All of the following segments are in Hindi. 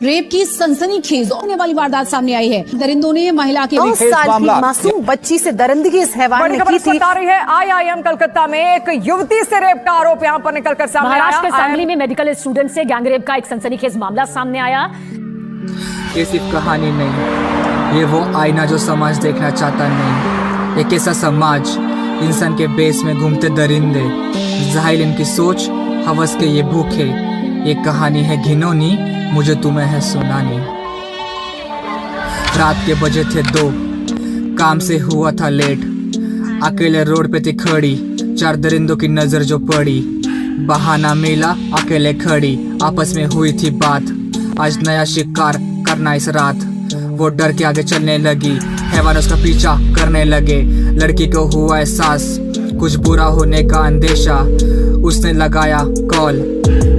रेप की सनसनीखेज होने वाली वारदात सामने आई है। दरिंदों ने महिला के 9 साल की मासूम बच्ची से दरिंदगी इस हैवान ने की थी। बता रही है IIM कलकत्ता में एक युवती से रेप का आरोप यहां पर निकलकर सामने आया। महाराष्ट्र के सांगली में मेडिकल स्टूडेंट से गैंगरेप का एक सनसनीखेज मामला सामने आया। ये सिर्फ कहानी नहीं, ये वो आईना जो समाज देखना चाहता नहीं। एक ऐसा समाज, इंसान के बेस में घूमते दरिंदे, जाहिल इनकी सोच, हवस के ये भूखे। ये कहानी है घिनौनी, मुझे तुम्हें है सुनानी। रात के बजे थे 2, काम से हुआ था लेट। अकेले रोड पे थी खड़ी, 4 दरिंदों की नजर जो पड़ी। बहाना मिला अकेले खड़ी, आपस में हुई थी बात। आज नया शिकार करना इस रात। वो डर के आगे चलने लगी, हैवान उसका पीछा करने लगे। लड़की को हुआ एहसास, कुछ बुरा होने का अंदेशा। उसने लगाया कॉल,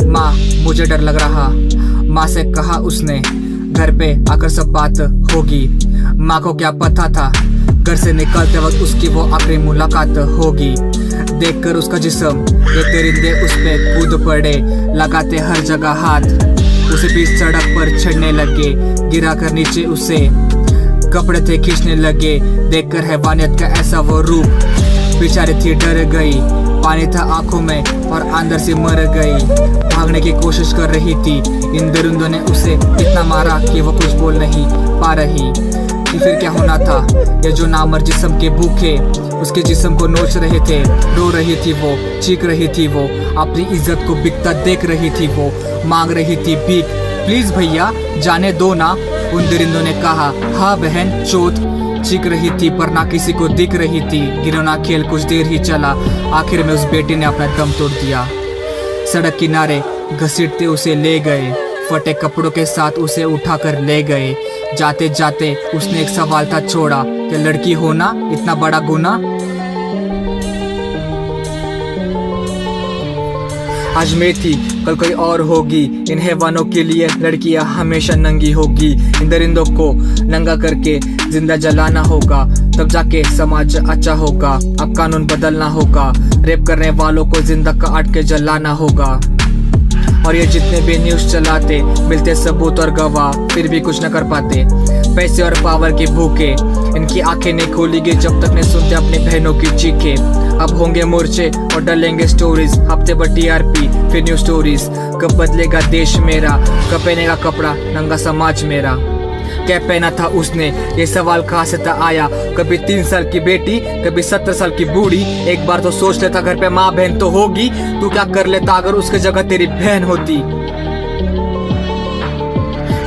माँ मुझे डर लग रहा। माँ से कहा उसने, घर पे आकर सब बात होगी। माँ को क्या पता था, घर से निकलते वक्त उसकी वो आखिरी मुलाकात होगी। देखकर उसका जिस्म, ये दरिंदे उस पे कूद पड़े, लगाते हर जगह हाथ। उसे बीच सड़क पर चढ़ने लगे, गिरा कर नीचे उसे कपड़े थे खींचने लगे। देखकर हैवानियत का ऐसा वो रूप, बेचारी थी डर गई। पानी था आंखों में और अंदर से मर गई। भागने की कोशिश कर रही थी, इन दरिंदों ने उसे इतना मारा कि वो कुछ बोल नहीं पा रही कि फिर क्या होना था। ये जो नामर जिस्म के भूखे उसके जिस्म को नोच रहे थे। रो रही थी वो, चीख रही थी वो, अपनी इज्जत को बिकता देख रही थी वो। मांग रही थी भीख, प्लीज भैया जाने दो ना। उन दरिंदों ने कहा, हाँ बहन चोट। चीख रही थी पर ना किसी को दिख रही थी। घिनौना खेल कुछ देर ही चला, आखिर में उस बेटी ने अपना दम तोड़ दिया। सड़क किनारे घसीटते उसे ले गए, फटे कपड़ों के साथ उसे उठाकर ले गए। जाते जाते उसने एक सवाल था छोड़ा, कि लड़की होना इतना बड़ा गुनाह। आज मैं थी कल कोई और होगी, इन हैवानों के लिए लड़कियां हमेशा नंगी होगी। इन दरिंदों को नंगा करके जिंदा जलाना होगा, तब जाके समाज अच्छा होगा। अब कानून बदलना होगा, रेप करने वालों को जिंदा काट के जलाना होगा। और ये जितने भी न्यूज चलाते, मिलते सबूत और गवाह, फिर भी कुछ न कर पाते। पैसे और पावर के भूखे, इनकी आंखें नहीं खोलेंगी जब तक नहीं सुनते अपनी बहनों की चीखें। अब होंगे मोर्चे और डलेंगे स्टोरीज, हफ्ते भर TRP फिर न्यू स्टोरीज। कब बदलेगा देश मेरा, कब पहनेगा कपड़ा नंगा समाज मेरा। क्या पहना था उसने, ये सवाल कहाँ से था आया। कभी 3 साल की बेटी, कभी 17 साल की बूढ़ी। एक बार तो सोच लेता घर पे माँ बहन तो होगी, तू क्या कर लेता अगर उसके जगह तेरी बहन होती।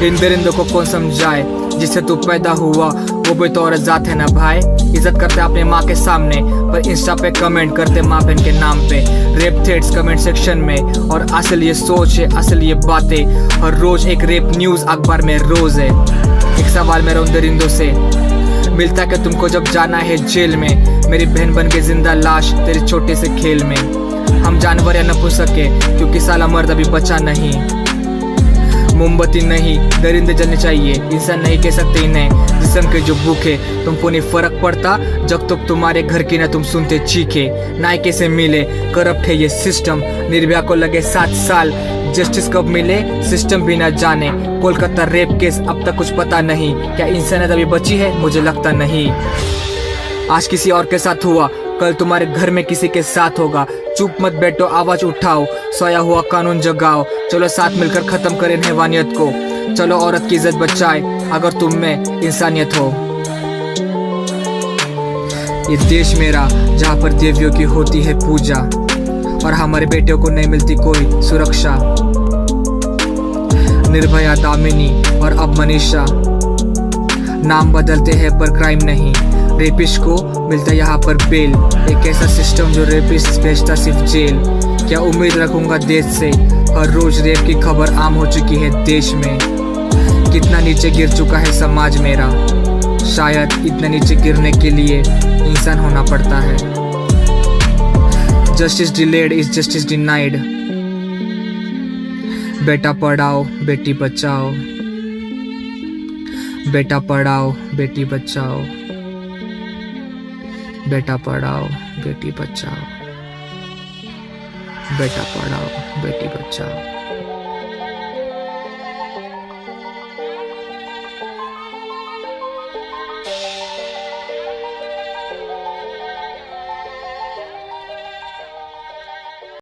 इन दरिंदों को कौन समझाए, जिससे तू पैदा हुआ वो भी तो औरत जात है ना भाई। इज्जत करते अपने माँ के सामने, पर इंस्टा पे कमेंट करते माँ बहन के नाम पे। रेप थ्रेड्स कमेंट सेक्शन में, और असल ये सोच है, असल ये बातें। हर रोज एक रेप न्यूज अखबार में रोज है। एक सवाल मेरा उन दरिंदों से, मिलता कि तुमको जब जाना है जेल में, मेरी बहन बन के जिंदा लाश तेरे छोटे से खेल में। हम जानवर या नपुंसक के, क्योंकि साला मर्द अभी बचा नहीं। मोमबत्ती नहीं दरिंदे जलने चाहिए, इंसान नहीं कह सकते इन्हें जिस्म के जो भूखे। तुमको नहीं फर्क पड़ता जब तक तुम्हारे घर की ना तुम सुनते चीखे। नायके से मिले करप्ट है ये सिस्टम, निर्भया को लगे 7 साल, जस्टिस कब मिले सिस्टम भी ना जाने। कोलकाता रेप केस अब तक कुछ पता नहीं, क्या इंसानियत अभी बची है, मुझे लगता नहीं। आज किसी और के साथ हुआ, कल तुम्हारे घर में किसी के साथ होगा। चुप मत बैठो, आवाज उठाओ, सोया हुआ कानून जगाओ। चलो साथ मिलकर खत्म करें हैवानियत को। चलो औरत की इज्जत बचाए, अगर तुम में इंसानियत हो। ये देश मेरा जहाँ पर देवियों की होती है पूजा, और हमारे बेटियों को नहीं मिलती कोई सुरक्षा। निर्भया, दामिनी और अब मनीषा, नाम बदलते हैं पर क्राइम नहीं। रेपिस्ट को मिलता यहाँ पर बेल, एक ऐसा सिस्टम जो रेपिस्ट भेजता सिर्फ जेल। क्या उम्मीद रखूंगा देश से, हर रोज रेप की खबर आम हो चुकी है देश में। कितना नीचे गिर चुका है समाज मेरा, शायद इतना नीचे गिरने के लिए इंसान होना पड़ता है। Justice delayed is justice denied. बेटा पढ़ाओ बेटी बचाओ, बेटा पढ़ाओ बेटी बचाओ, बेटा पढ़ाओ बेटी बचाओ, बेटा पढ़ाओ बेटी बचाओ।